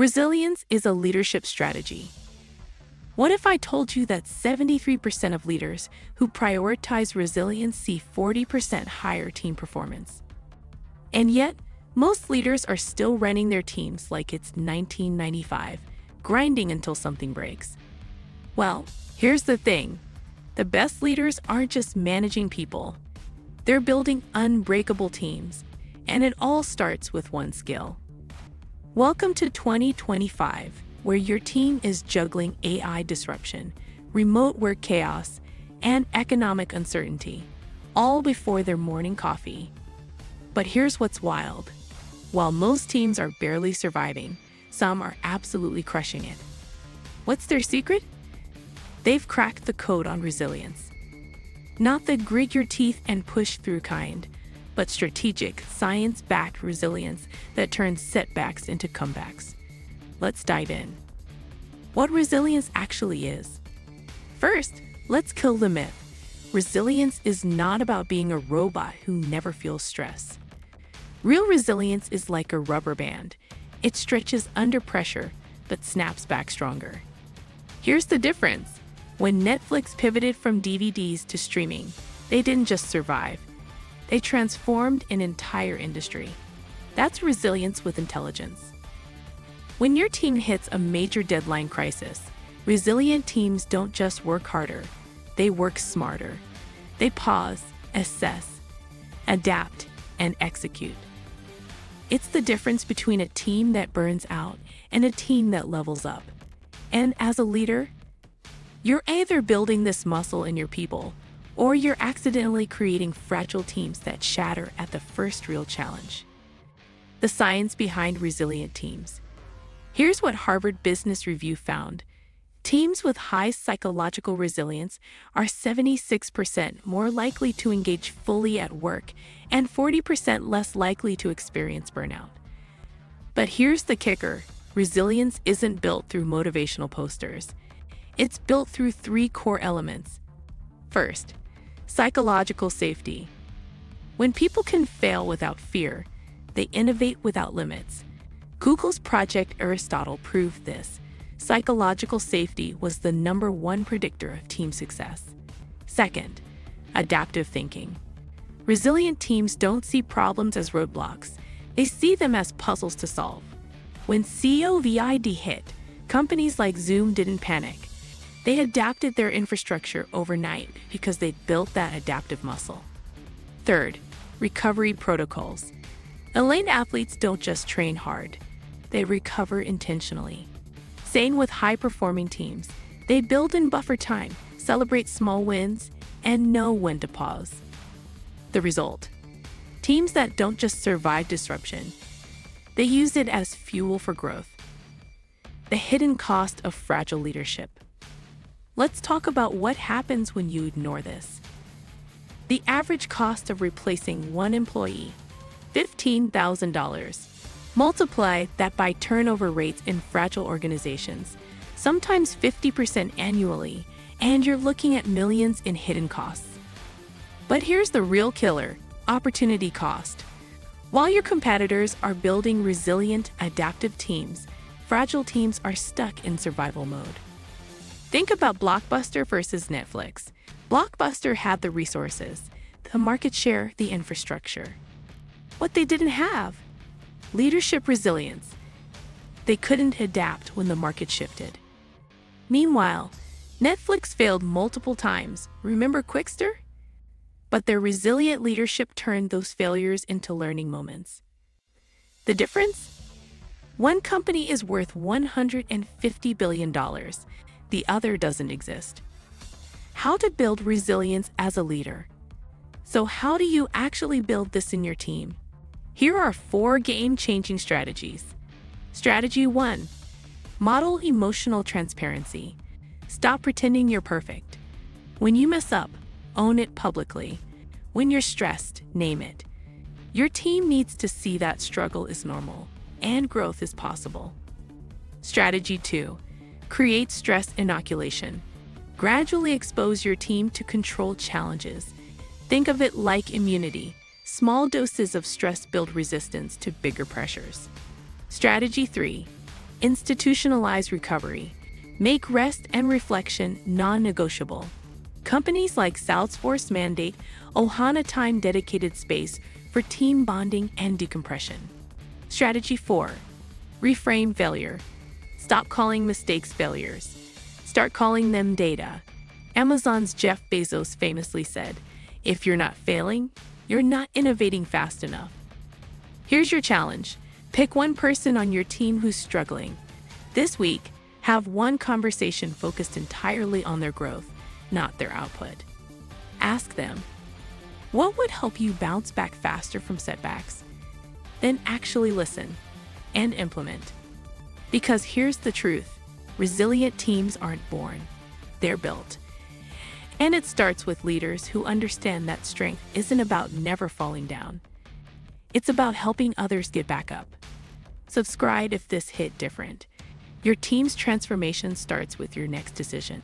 Resilience is a leadership strategy. What if I told you that 73% of leaders who prioritize resilience see 40% higher team performance? And yet, most leaders are still running their teams like it's 1995, grinding until something breaks. Well, here's the thing. The best leaders aren't just managing people. They're building unbreakable teams, and it all starts with one skill. Welcome to 2025, where your team is juggling AI disruption, remote work chaos, and economic uncertainty, all before their morning coffee. But here's what's wild. While most teams are barely surviving, some are absolutely crushing it. What's their secret? They've cracked the code on resilience. Not the grit your teeth and push through kind, but strategic, science-backed resilience that turns setbacks into comebacks. Let's dive in. What resilience actually is. First, let's kill the myth. Resilience is not about being a robot who never feels stress. Real resilience is like a rubber band. It stretches under pressure, but snaps back stronger. Here's the difference. When Netflix pivoted from DVDs to streaming, they didn't just survive. They transformed an entire industry. That's resilience with intelligence. When your team hits a major deadline crisis, resilient teams don't just work harder, they work smarter. They pause, assess, adapt, and execute. It's the difference between a team that burns out and a team that levels up. And as a leader, you're either building this muscle in your people, or you're accidentally creating fragile teams that shatter at the first real challenge. The science behind resilient teams. Here's what Harvard Business Review found. Teams with high psychological resilience are 76% more likely to engage fully at work and 40% less likely to experience burnout. But here's the kicker. Resilience isn't built through motivational posters. It's built through three core elements. First, psychological safety. When people can fail without fear, they innovate without limits. Google's Project Aristotle proved this. Psychological safety was the #1 predictor of team success. Second, adaptive thinking. Resilient teams don't see problems as roadblocks. They see them as puzzles to solve. When COVID hit, companies like Zoom didn't panic. They adapted their infrastructure overnight because they'd built that adaptive muscle. Third, recovery protocols. Elite athletes don't just train hard. They recover intentionally. Same with high-performing teams. They build in buffer time, celebrate small wins, and know when to pause. The result? Teams that don't just survive disruption. They use it as fuel for growth. The hidden cost of fragile leadership. Let's talk about what happens when you ignore this. The average cost of replacing one employee, $15,000. Multiply that by turnover rates in fragile organizations, sometimes 50% annually, and you're looking at millions in hidden costs. But here's the real killer, opportunity cost. While your competitors are building resilient, adaptive teams, fragile teams are stuck in survival mode. Think about Blockbuster versus Netflix. Blockbuster had the resources, the market share, the infrastructure. What they didn't have? Leadership resilience. They couldn't adapt when the market shifted. Meanwhile, Netflix failed multiple times. Remember Quickster? But their resilient leadership turned those failures into learning moments. The difference? One company is worth $150 billion. The other doesn't exist. How to build resilience as a leader. So how do you actually build this in your team? Here are 4 game-changing strategies. Strategy 1. Model emotional transparency. Stop pretending you're perfect. When you mess up, own it publicly. When you're stressed, name it. Your team needs to see that struggle is normal and growth is possible. Strategy 2. Create stress inoculation. Gradually expose your team to controlled challenges. Think of it like immunity. Small doses of stress build resistance to bigger pressures. Strategy 3. Institutionalize recovery. Make rest and reflection non-negotiable. Companies like Salesforce mandate Ohana time dedicated space for team bonding and decompression. Strategy 4. Reframe failure. Stop calling mistakes failures. Start calling them data. Amazon's Jeff Bezos famously said, "If you're not failing, you're not innovating fast enough." Here's your challenge. Pick one person on your team who's struggling. This week, have one conversation focused entirely on their growth, not their output. Ask them, what would help you bounce back faster from setbacks? Then actually listen and implement. Because here's the truth, resilient teams aren't born, they're built. And it starts with leaders who understand that strength isn't about never falling down. It's about helping others get back up. Subscribe if this hit different. Your team's transformation starts with your next decision.